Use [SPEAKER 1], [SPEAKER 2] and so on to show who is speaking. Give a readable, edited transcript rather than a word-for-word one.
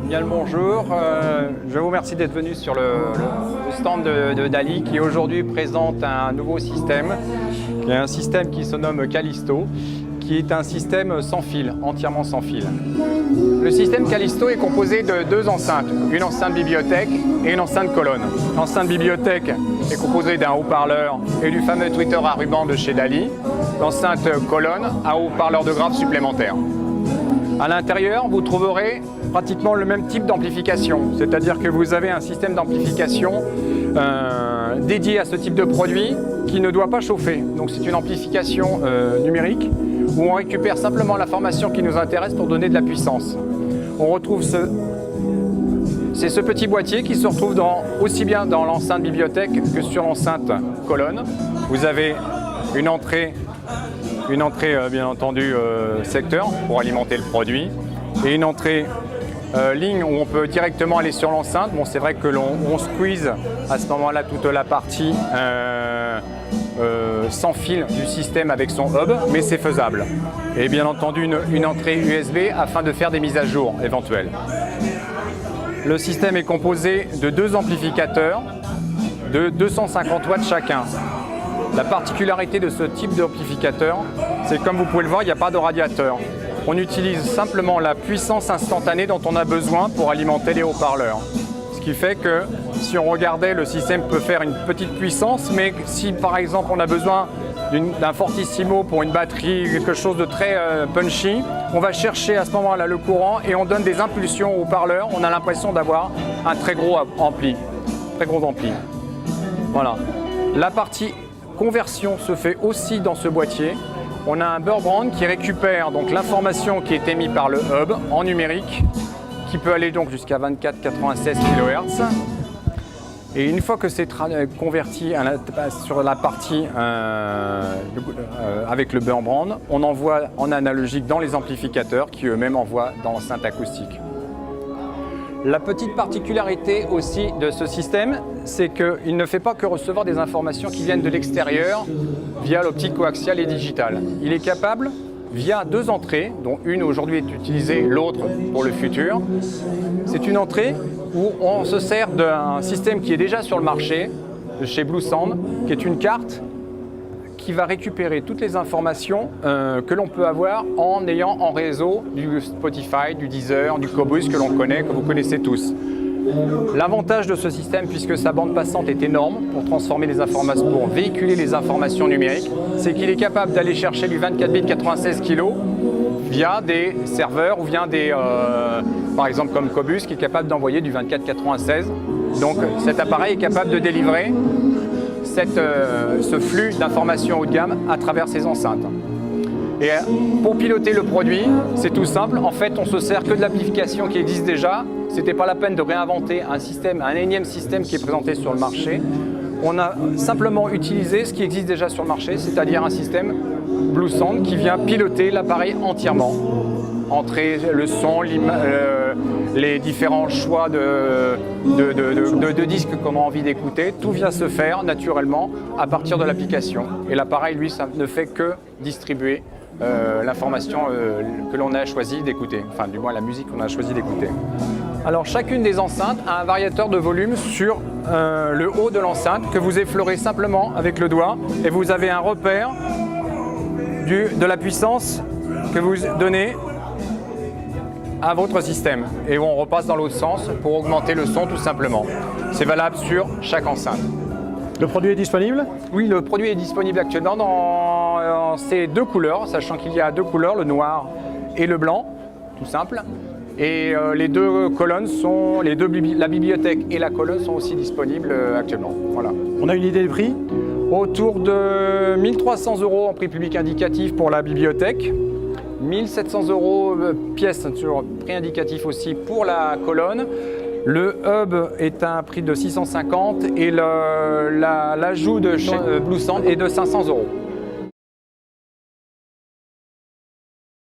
[SPEAKER 1] Bien le bonjour. Je vous remercie d'être venu sur le stand de Dali qui aujourd'hui présente un nouveau système, qui est un système qui se nomme Callisto, qui est un système sans fil, entièrement sans fil. Le système Callisto est composé de deux enceintes, une enceinte bibliothèque et une enceinte colonne. L'enceinte bibliothèque est composée d'un haut-parleur et du fameux tweeter à ruban de chez Dali. L'enceinte colonne a un haut-parleur de grave supplémentaire. À l'intérieur, vous trouverez pratiquement le même type d'amplification, c'est-à-dire que vous avez un système d'amplification dédié à ce type de produit qui ne doit pas chauffer. Donc c'est une amplification numérique où on récupère simplement l'information qui nous intéresse pour donner de la puissance. On retrouve c'est ce petit boîtier qui se retrouve aussi bien dans l'enceinte bibliothèque que sur l'enceinte colonne. Vous avez une entrée bien entendu secteur pour alimenter le produit et une entrée ligne où on peut directement aller sur l'enceinte. Bon, c'est vrai que l'on squeeze à ce moment-là toute la partie sans fil du système avec son hub, mais c'est faisable. Et bien entendu une entrée USB afin de faire des mises à jour éventuelles. Le système est composé de deux amplificateurs de 250 watts chacun. La particularité de ce type d'amplificateur, c'est que comme vous pouvez le voir, il n'y a pas de radiateur. On utilise simplement la puissance instantanée dont on a besoin pour alimenter les haut-parleurs. Ce qui fait que si on regardait, le système peut faire une petite puissance, mais si par exemple on a besoin d'un fortissimo pour une batterie, quelque chose de très punchy, on va chercher à ce moment-là le courant et on donne des impulsions aux haut-parleurs. On a l'impression d'avoir un très gros ampli. Voilà. La partie conversion se fait aussi dans ce boîtier. On a un Burbrand qui récupère donc l'information qui est émise par le hub en numérique, qui peut aller donc jusqu'à 24-96 kHz. Et une fois que c'est converti sur la partie avec le Burbrand, on envoie en analogique dans les amplificateurs qui eux-mêmes envoient dans l'enceinte acoustique. La petite particularité aussi de ce système, c'est qu'il ne fait pas que recevoir des informations qui viennent de l'extérieur via l'optique coaxiale et digitale. Il est capable, via deux entrées, dont une aujourd'hui est utilisée, l'autre pour le futur. C'est une entrée où on se sert d'un système qui est déjà sur le marché, de chez Bluesound, qui est une carte qui va récupérer toutes les informations que l'on peut avoir en ayant en réseau du Spotify, du Deezer, du Qobuz que l'on connaît, que vous connaissez tous. L'avantage de ce système, puisque sa bande passante est énorme pour transformer les informations, pour véhiculer les informations numériques, c'est qu'il est capable d'aller chercher du 24 bits 96 kg via des serveurs ou via des, par exemple comme Qobuz, qui est capable d'envoyer du 24-96. Donc cet appareil est capable de délivrer ce flux d'informations haut de gamme à travers ces enceintes. Et pour piloter le produit, c'est tout simple. En fait, on se sert que de l'application qui existe déjà. C'était pas la peine de réinventer un énième système qui est présenté sur le marché. On a simplement utilisé ce qui existe déjà sur le marché, c'est-à-dire un système Bluesound qui vient piloter l'appareil entièrement. Entrée, le son, les différents choix de disques qu'on a envie d'écouter, tout vient se faire naturellement à partir de l'application. Et l'appareil, lui, ça ne fait que distribuer l'information que l'on a choisi d'écouter, enfin du moins la musique qu'on a choisi d'écouter. Alors chacune des enceintes a un variateur de volume sur le haut de l'enceinte que vous effleurez simplement avec le doigt et vous avez un repère de la puissance que vous donnez à votre système et on repasse dans l'autre sens pour augmenter le son tout simplement. C'est valable sur chaque enceinte.
[SPEAKER 2] Le produit est disponible?
[SPEAKER 1] Oui, le produit est disponible actuellement dans ces deux couleurs, sachant qu'il y a deux couleurs, le noir et le blanc, tout simple. Et les deux colonnes sont, la bibliothèque et la colonne sont aussi disponibles actuellement. Voilà.
[SPEAKER 2] On a une idée de prix?
[SPEAKER 1] Autour de 1 300 € en prix public indicatif pour la bibliothèque. 1 700 € pièce sur prix indicatif aussi pour la colonne. Le hub est à un prix de 650 et l'ajout de chez Bluesound est de 500 €.